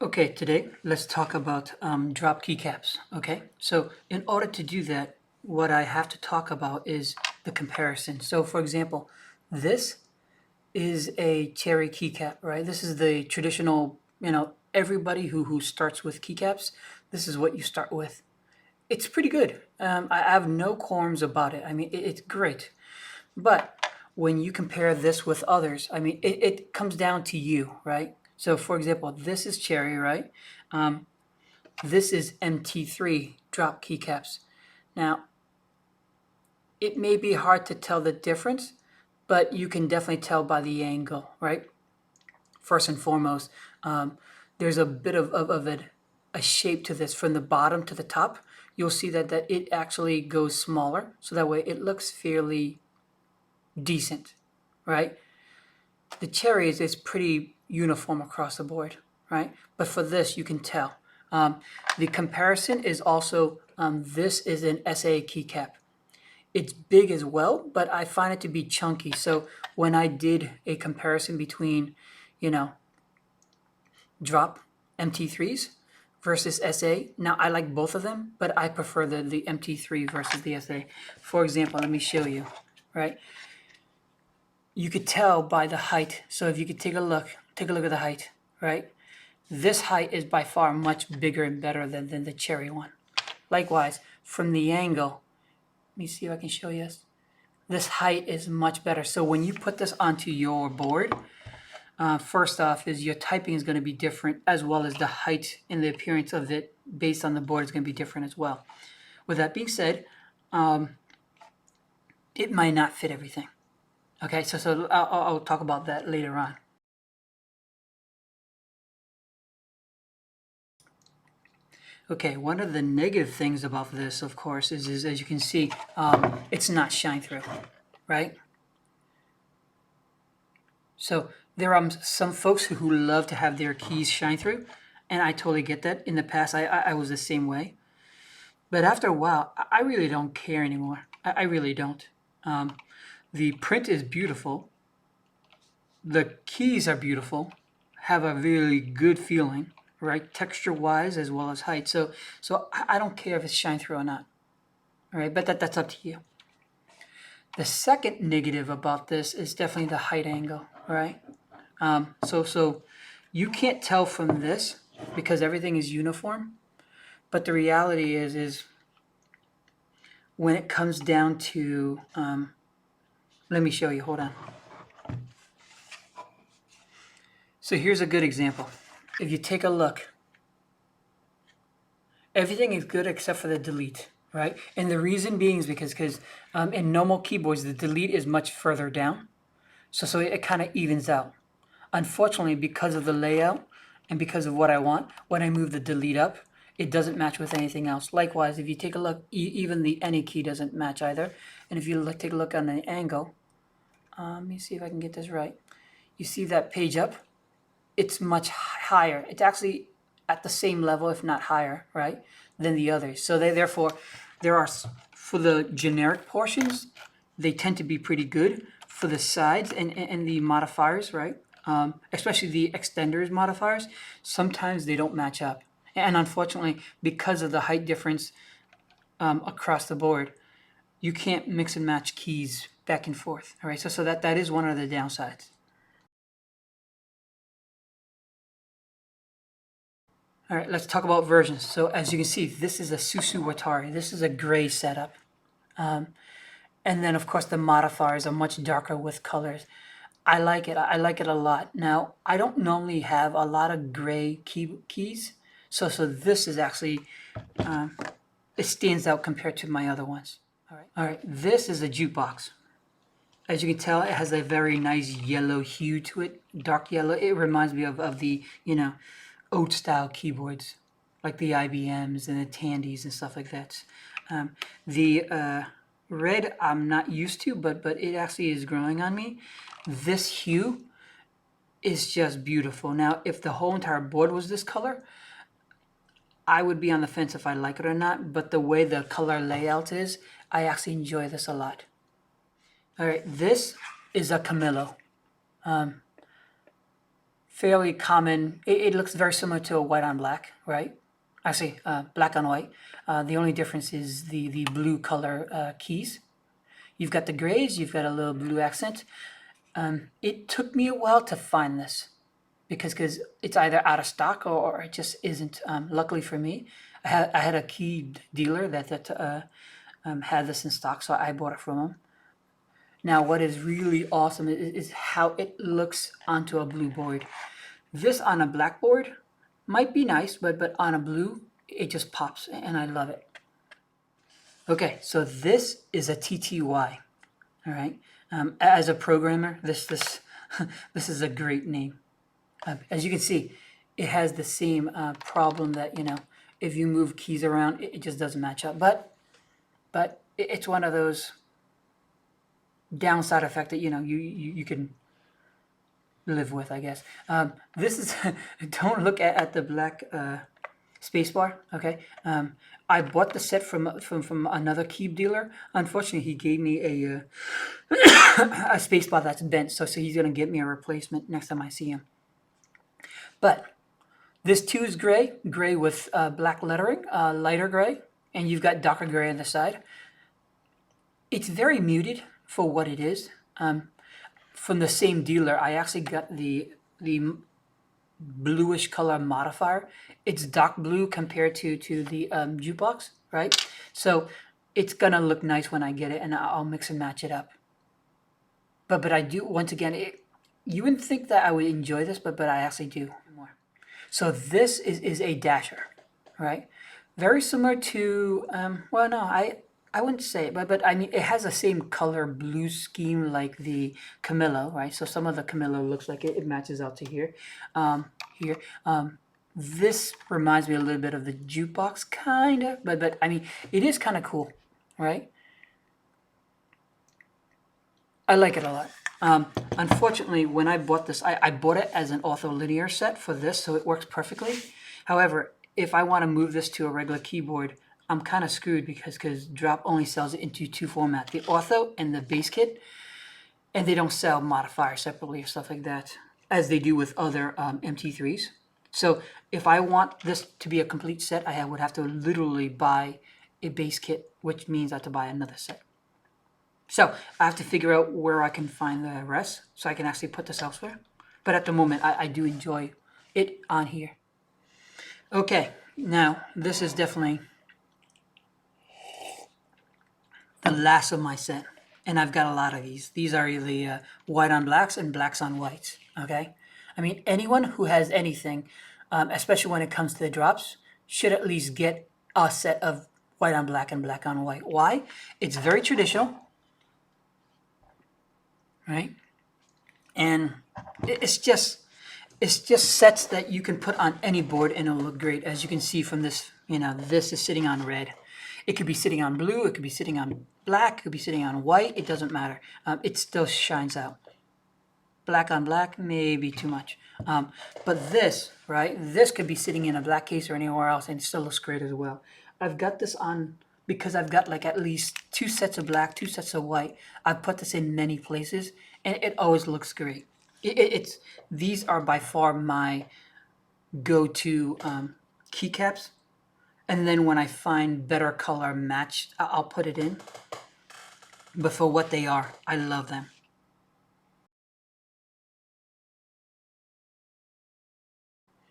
Okay, today let's talk about drop keycaps. Okay, so in order to do that, what I have to talk about is the comparison. So, for example, this is a cherry keycap, right? This is the traditional, everybody who starts with keycaps, this is what you start with. It's pretty good. I have no qualms about it. I mean, it's great. But when you compare this with others, I mean, it comes down to you, right? So, for example, this is cherry, right? Um, this is MT3 drop keycaps. Now, it may be hard to tell the difference, but you can definitely tell by the angle, right? First and foremost, there's a bit of a shape to this from the bottom to the top. You'll see that it actually goes smaller, so that way it looks fairly decent, right? The cherry is pretty uniform across the board, right? But for this, you can tell. The comparison is also, this is an SA keycap. It's big as well, but I find it to be chunky. So when I did a comparison between, you know, drop MT3s versus SA, now I like both of them, but I prefer the MT3 versus the SA. For example, let me show you, right? You could tell by the height. So if you could take a look at the height, right? This height is by far much bigger and better than the cherry one. Likewise, from the angle, let me see if I can show you this. This height is much better. So when you put this onto your board, first off is your typing is going to be different, as well as the height and the appearance of it based on the board is going to be different as well. With that being said, it might not fit everything. Okay, so I'll talk about that later on. Okay, one of the negative things about this, of course, is as you can see, it's not shine through, right? So there are some folks who love to have their keys shine through, and I totally get that. In the past, I was the same way. But after a while, I really don't care anymore. I really don't. The print is beautiful. The keys are beautiful, have a really good feeling, right? Texture-wise as well as height. So I don't care if it's shine through or not. All right, but that's up to you. The second negative about this is definitely the height angle, right? So you can't tell from this because everything is uniform, but the reality is when it comes down to, let me show you, hold on. So here's a good example. If you take a look, everything is good except for the delete, right? And the reason being is because in normal keyboards, the delete is much further down. So it kind of evens out. Unfortunately, because of the layout and because of what I want, when I move the delete up, it doesn't match with anything else. Likewise, if you take a look, even the any key doesn't match either. And if you take a look on the angle, let me see if I can get this right. You see that page up? It's much higher. It's actually at the same level, if not higher, right, than the others. So therefore, there are, for the generic portions, they tend to be pretty good. For the sides and the modifiers, right, especially the extenders modifiers, sometimes they don't match up. And unfortunately, because of the height difference across the board, you can't mix and match keys back and forth. All right, so that is one of the downsides. All right, let's talk about versions. So as you can see, this is a susuwatari. This is a gray setup. And then, of course, the modifiers are much darker with colors. I like it. I like it a lot. Now, I don't normally have a lot of gray keys. So this is actually, it stands out compared to my other ones. All right, this is a jukebox. As you can tell, it has a very nice yellow hue to it, dark yellow. It reminds me of the, oat style keyboards, like the IBMs and the Tandys and stuff like that. The red I'm not used to, but it actually is growing on me. This hue is just beautiful. Now, if the whole entire board was this color, I would be on the fence if I like it or not, but the way the color layout is, I actually enjoy this a lot. All right, this is a Camilo. fairly common. It looks very similar to a white on black, right? Actually, black on white. The only difference is the blue color keys. You've got the grays, you've got a little blue accent. It took me a while to find this because it's either out of stock or it just isn't. Luckily for me, I had a key dealer that had this in stock, so I bought it from him. Now, what is really awesome is how it looks onto a blue board. This on a black board might be nice, but on a blue, it just pops, and I love it. Okay, so this is a TTY. All right. As a programmer, this this is a great name. As you can see, it has the same problem that if you move keys around, it just doesn't match up. But it's one of those downside effect that you can live with, I guess. This is don't look at the black spacebar. Okay. I bought the set from another key dealer. Unfortunately, he gave me a a spacebar that's bent, so he's gonna get me a replacement next time I see him. But this too is gray with black lettering, lighter gray, and you've got darker gray on the side. It's very muted for what it is. From the same dealer, I actually got the bluish color modifier. It's dark blue compared to the Jukebox, right? So it's gonna look nice when I get it, and I'll mix and match it up. But I do, once again, you wouldn't think that I would enjoy this, but I actually do more. So this is a dasher, right? Very similar to well, no, I wouldn't say it, but I mean it has the same color blue scheme like the Camilo, right? So some of the Camilo looks like it matches out to here, here. This reminds me a little bit of the Jukebox, kind of, but I mean it is kind of cool, right? I like it a lot. Unfortunately, when I bought this, I bought it as an ortholinear set for this, so it works perfectly. However, if I want to move this to a regular keyboard, I'm kind of screwed because Drop only sells it into two formats, the ortho and the base kit, and they don't sell modifiers separately or stuff like that, as they do with other MT3s. So if I want this to be a complete set, I would have to literally buy a base kit, which means I have to buy another set. So I have to figure out where I can find the rest so I can actually put this elsewhere. But at the moment, I do enjoy it on here. Okay, now this is definitely the last of my set. And I've got a lot of these. These are either white on blacks and blacks on whites, okay? I mean, anyone who has anything, especially when it comes to the drops, should at least get a set of white on black and black on white. Why? It's very traditional. Right? And it's just sets that you can put on any board and it'll look great. As you can see from this, this is sitting on red. It could be sitting on blue, it could be sitting on black, it could be sitting on white, it doesn't matter. It still shines out. Black on black, maybe too much. But this, right, this could be sitting in a black case or anywhere else and it still looks great as well. I've got this on because I've got like at least 2 sets of black, 2 sets of white. I've put this in many places and it always looks great. These are by far my go-to keycaps. And then when I find better color matched, I'll put it in. But for what they are, I love them.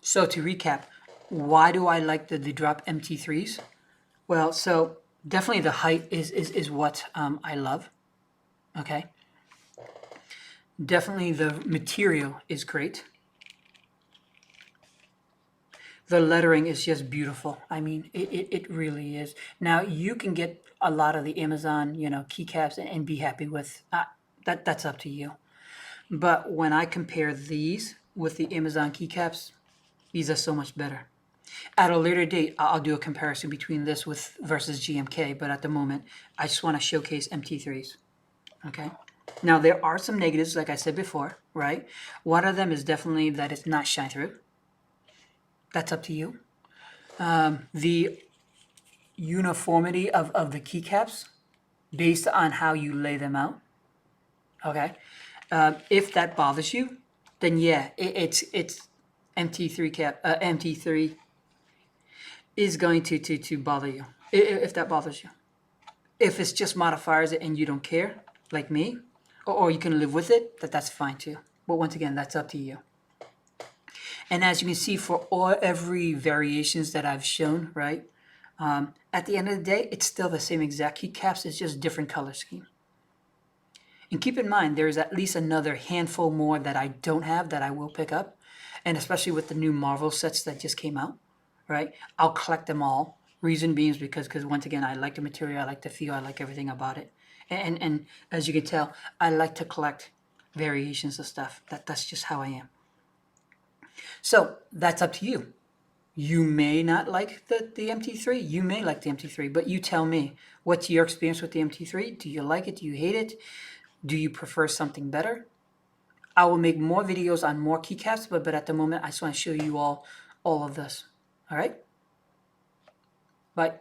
So to recap, why do I like the Drop MT3s? Well, so definitely the height is what I love, okay? Definitely the material is great. The lettering is just beautiful. I mean, it really is. Now, you can get a lot of the Amazon, keycaps and be happy with, that's up to you. But when I compare these with the Amazon keycaps, these are so much better. At a later date, I'll do a comparison between this versus GMK, but at the moment, I just want to showcase MT3s, okay? Now, there are some negatives, like I said before, right? One of them is definitely that it's not shine through. That's up to you. The uniformity of the keycaps based on how you lay them out, okay? If that bothers you, then yeah, it's MT3 is going to bother you, if that bothers you. If it's just modifiers and you don't care, like me, or you can live with it, that's fine too. But once again, that's up to you. And as you can see, for every variations that I've shown, right, at the end of the day, it's still the same exact keycaps. It's just different color scheme. And keep in mind, there's at least another handful more that I don't have that I will pick up. And especially with the new Marvel sets that just came out, right? I'll collect them all. Reason being is because once again, I like the material, I like the feel, I like everything about it. And as you can tell, I like to collect variations of stuff. That's just how I am. So that's up to you. You may not like the MT3. You may like the MT3, but you tell me, what's your experience with the MT3? Do you like it? Do you hate it? Do you prefer something better? I will make more videos on more keycaps, but at the moment, I just want to show you all of this. All right? Bye.